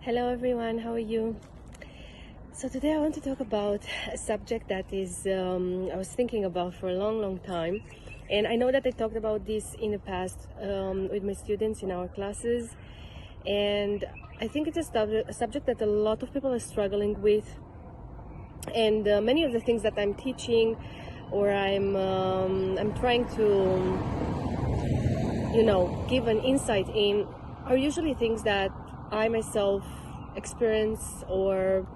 Hello everyone, how are you? So today I want to talk about a subject that is I was thinking about for a long time, and I know that I talked about this in the past with my students in our classes, and I think it's a subject that a lot of people are struggling with, and many of the things that I'm teaching or I'm trying to give an insight in are usually things that I myself experience or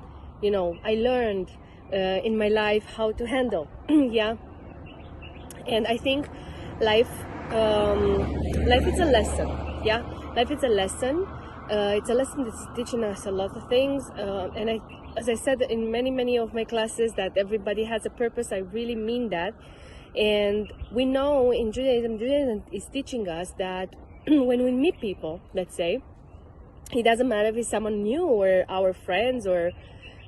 I learned in my life how to handle. Yeah, and I think life is a lesson. Yeah, life is a lesson. It's a lesson that's teaching us a lot of things, and as I said in many of my classes, that everybody has a purpose. I really mean that. And we know in Judaism is teaching us that when we meet people, let's say, it doesn't matter if it's someone new or our friends or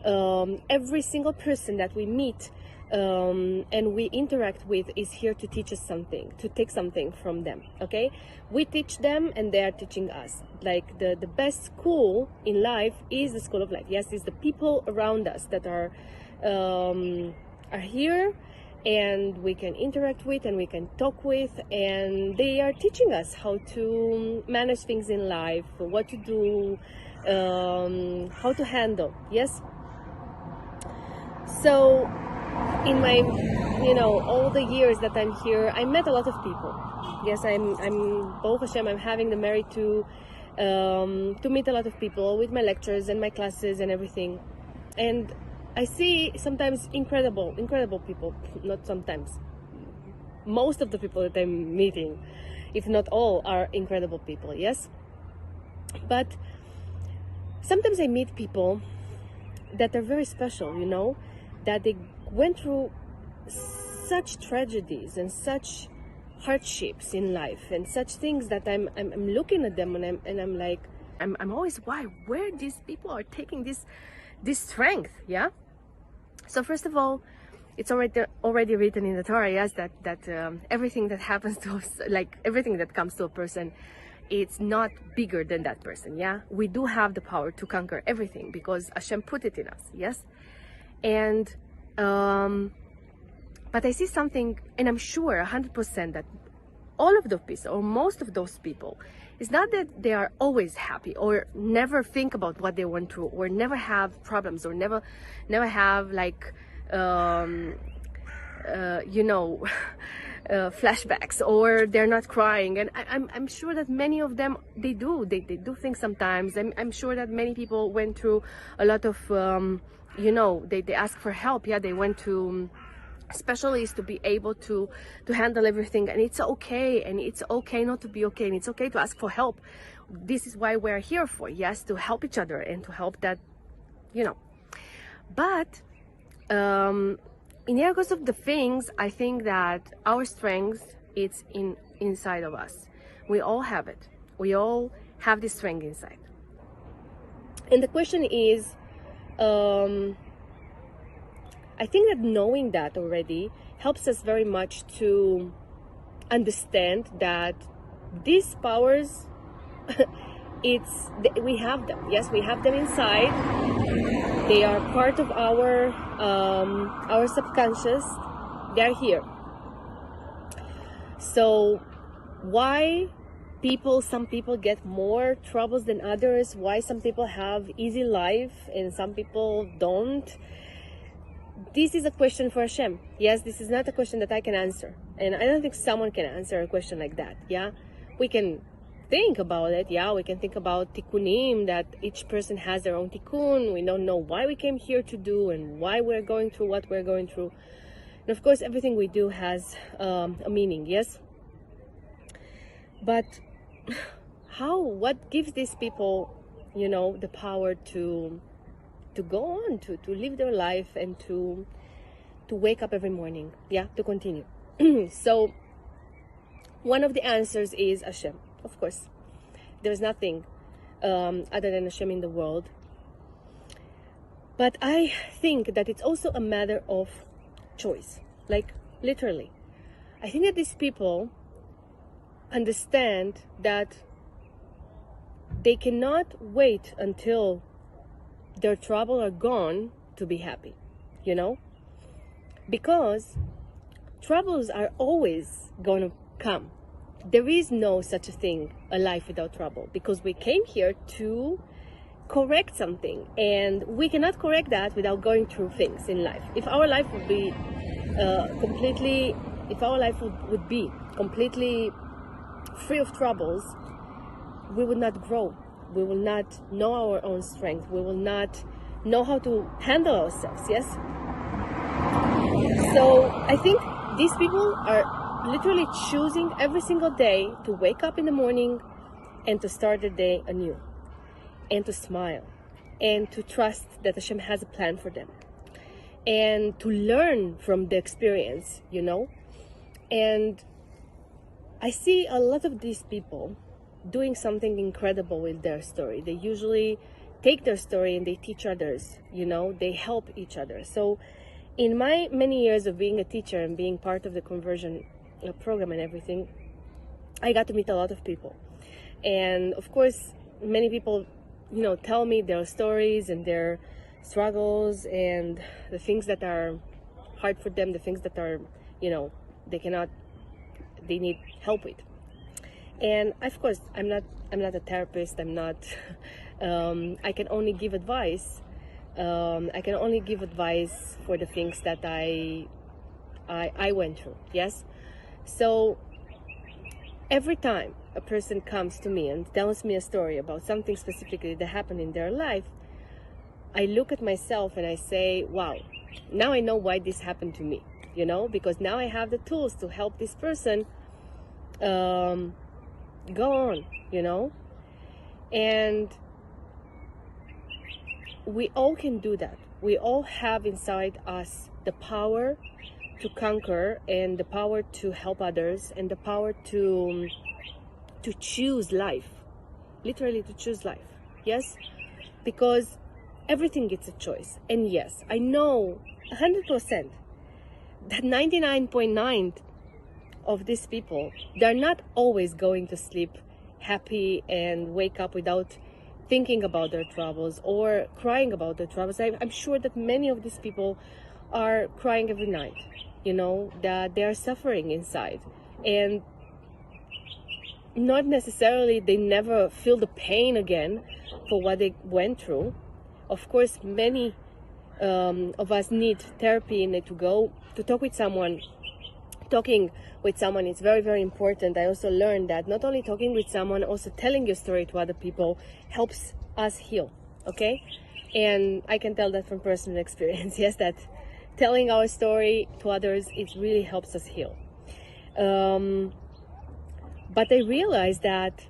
every single person that we meet and we interact with is here to teach us something, to take something from them. Okay, we teach them and they are teaching us. Like the best school in life is the school of life. Yes, it's the people around us that are here and we can interact with and we can talk with, and they are teaching us how to manage things in life, what to do, how to handle. Yes, so in my all the years that I'm here, I met a lot of people. Yes, I'm Baruch Hashem, I'm having the merit to meet a lot of people with my lectures and my classes and everything, and I see sometimes incredible people. Not sometimes, most of the people that I'm meeting, if not all, are incredible people. Yes, but sometimes I meet people that are very special, that they went through such tragedies and such hardships in life and such things that I'm looking at them and I'm like, I'm always, where these people are taking this strength. Yeah, so first of all, it's already written in the Torah, yes, that everything that happens to us, like everything that comes to a person, it's not bigger than that person. Yeah, we do have the power to conquer everything because Hashem put it in us. Yes, and but I see something, and I'm sure 100% that all of those people or most of those people, it's not that they are always happy or never think about what they went through or never have problems or never have like flashbacks, or they're not crying. And I'm sure that many of them, they do think sometimes. I'm sure that many people went through a lot of they ask for help. Yeah, they went to specialists to be able to handle everything, and it's okay, and it's okay not to be okay, and it's okay to ask for help. This is why we're here for. Yes, to help each other and to help that, but in the course of the things, I think that our strength, it's inside of us. We all have it. We all have this strength inside. And the question is, I think that knowing that already helps us very much to understand that these powers, we have them. Yes, we have them inside. They are part of our subconscious. They're here. So why some people get more troubles than others, why some people have easy life and some people don't, this is a question for Hashem. Yes, this is not a question that I can answer, and I don't think someone can answer a question like that. Yeah, we can think about it. Yeah, we can think about tikkunim, that each person has their own tikkun. We don't know why we came here to do and why we're going through what we're going through. And of course, everything we do has a meaning. Yes, but what gives these people, the power to go on, to live their life and to wake up every morning, yeah, to continue? So one of the answers is Hashem. Of course, there's nothing other than Hashem in the world. But I think that it's also a matter of choice, like literally. I think that these people understand that they cannot wait until their trouble are gone to be happy, you know? Because troubles are always going to come. There is no such a thing, a life without trouble, because we came here to correct something, and we cannot correct that without going through things in life. If our life would be would be completely free of troubles, we would not grow. We will not know our own strength. We will not know how to handle ourselves, yes? So I think these people are literally choosing every single day to wake up in the morning and to start their day anew, and to smile, and to trust that Hashem has a plan for them, and to learn from the experience, you know? And I see a lot of these people doing something incredible with their story. They usually take their story and they teach others, you know? They help each other. So in my many years of being a teacher and being part of the conversion program and everything, I got to meet a lot of people. And of course, many people, you know, tell me their stories and their struggles and the things that are hard for them, the things that are, you know, they need help with. And of course, I'm not a therapist. I'm not, I can only give advice. I can only give advice for the things that I went through, yes? So every time a person comes to me and tells me a story about something specifically that happened in their life, I look at myself and I say, wow, now I know why this happened to me, you know, because now I have the tools to help this person go on, you know. And we all can do that. We all have inside us the power to conquer, and the power to help others, and the power to choose life, literally to choose life, yes? Because everything gets a choice. And yes, I know 100% that 99.9 of these people, they're not always going to sleep happy and wake up without thinking about their troubles or crying about their troubles. I'm sure that many of these people are crying every night, you know, that they are suffering inside, and not necessarily they never feel the pain again for what they went through. Of course, many of us need therapy and need to go to talk with someone. Talking with someone is very, very important. I also learned that not only talking with someone, also telling your story to other people helps us heal, okay? And I can tell that from personal experience, yes, that telling our story to others, it really helps us heal. But I realized that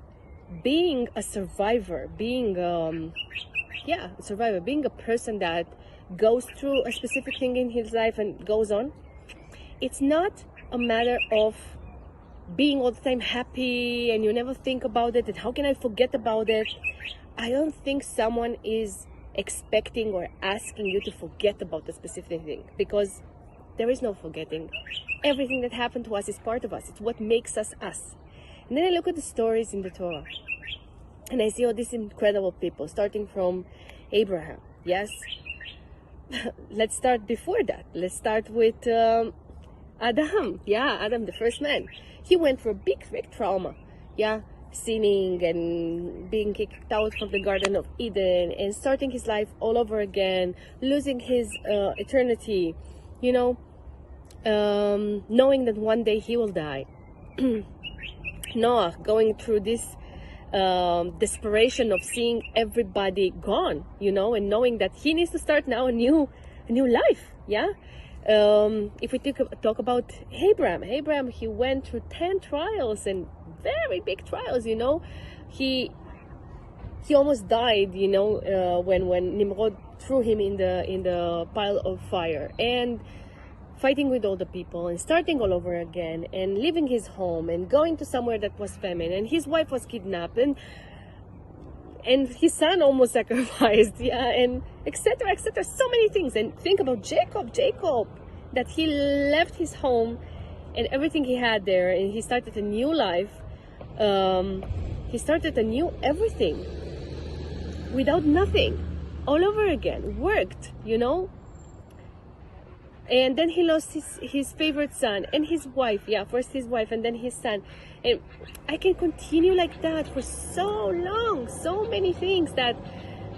being a survivor, being a person that goes through a specific thing in his life and goes on, it's not a matter of being all the time happy and you never think about it and how can I forget about it. I don't think someone is expecting or asking you to forget about a specific thing, because there is no forgetting. Everything that happened to us is part of us. It's what makes us us. And then I look at the stories in the Torah and I see all these incredible people, starting from Abraham, yes? Let's start before that. Let's start with Adam, Adam, the first man. He went through a big trauma, sinning and being kicked out from the Garden of Eden and starting his life all over again, losing his eternity, you know, knowing that one day he will die. Noah going through this desperation of seeing everybody gone, you know, and knowing that he needs to start now a new life, if we talk about Abraham, he went through 10 trials and very big trials, you know. He almost died, you know, when Nimrod threw him in the pile of fire, and fighting with all the people and starting all over again and leaving his home and going to somewhere that was famine, and his wife was kidnapped and his son almost sacrificed, and etc., so many things. And think about Jacob, that he left his home and everything he had there, and he started a new life. He started a new everything without nothing, all over again, worked, and then he lost his favorite son and his wife. Yeah, first his wife and then his son. And I can continue like that for so long. So many things, that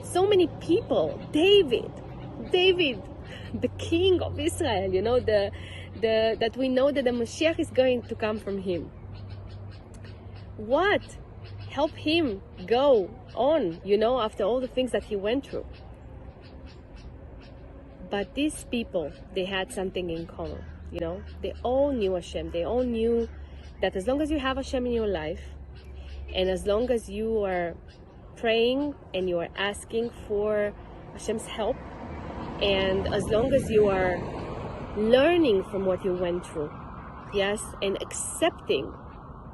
so many people. David, the king of Israel, that we know that the Mashiach is going to come from him. What helped him go on, after all the things that he went through? But these people, they had something in common, They all knew Hashem. They all knew that as long as you have Hashem in your life, and as long as you are praying and you are asking for Hashem's help, and as long as you are learning from what you went through, yes, and accepting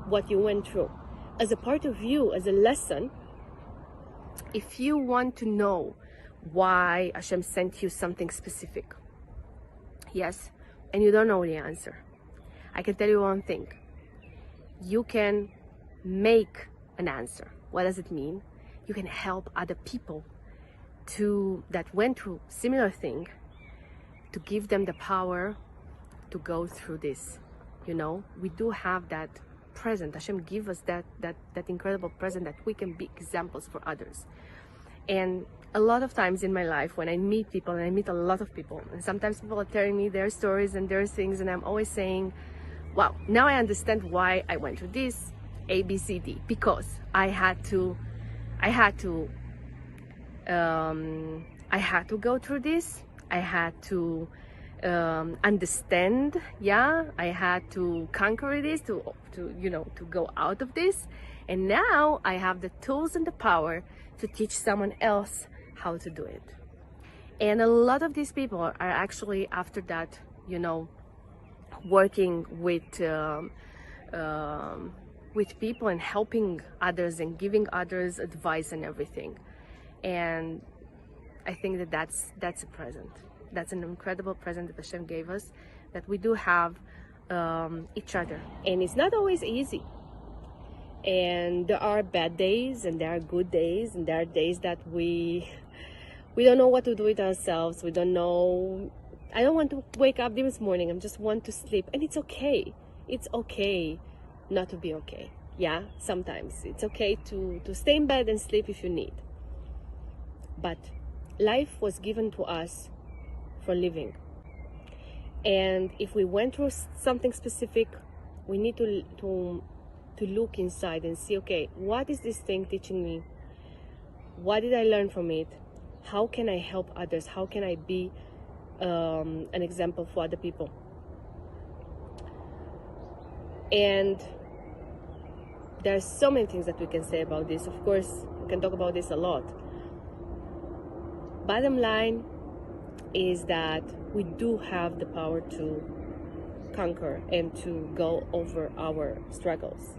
what you went through as a part of you, as a lesson, if you want to know why Hashem sent you something specific, yes, and you don't know the answer, I can tell you one thing. You can make an answer. What does it mean? You can help other people that went through similar thing, to give them the power to go through this. We do have that present. Hashem give us that incredible present, that we can be examples for others. And a lot of times in my life, when I meet people, and I meet a lot of people, and sometimes people are telling me their stories and their things, and I'm always saying, wow, now I understand why I went through this, A, B, C, D, because I had to go through this. I had to understand, I had to conquer this, to go out of this, and now I have the tools and the power to teach someone else how to do it. And a lot of these people are actually, after that, working with people and helping others and giving others advice and everything. And I think that's a present. That's an incredible present that Hashem gave us, that we do have each other. And it's not always easy. And there are bad days and there are good days, and there are days that we don't know what to do with ourselves. We don't know. I don't want to wake up this morning. I just want to sleep. And it's okay. It's okay not to be okay. Yeah, sometimes it's okay to stay in bed and sleep if you need. But life was given to us for living. And if we went through something specific, we need to look inside and see, okay, what is this thing teaching me? What did I learn from it? How can I help others? How can I be an example for other people? And there's so many things that we can say about this. Of course, we can talk about this a lot. Bottom line is that we do have the power to conquer and to go over our struggles.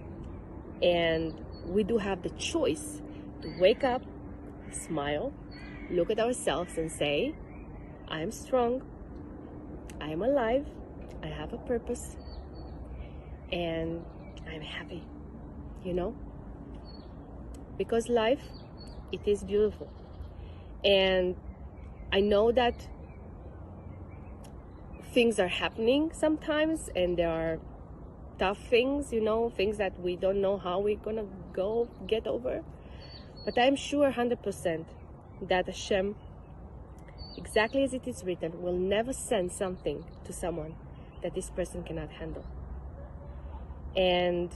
And we do have the choice to wake up, smile, look at ourselves and say, I am strong, I am alive, I have a purpose, and I'm happy, Because life, it is beautiful. And I know that things are happening sometimes, and there are tough things, things that we don't know how we're gonna get over. But I'm sure 100% that Hashem, exactly as it is written, will never send something to someone that this person cannot handle. And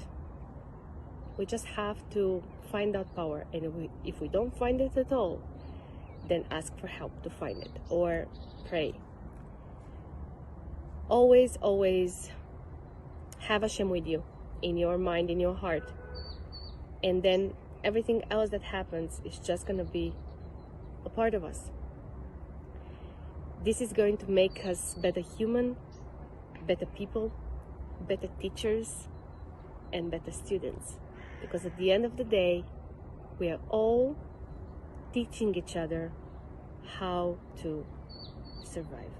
we just have to find that power. And if we don't find it at all, then ask for help to find it, or pray. Always, always have Hashem with you, in your mind, in your heart. And then everything else that happens is just going to be a part of us. This is going to make us better human, better people, better teachers, and better students. Because at the end of the day, we are all teaching each other how to survive.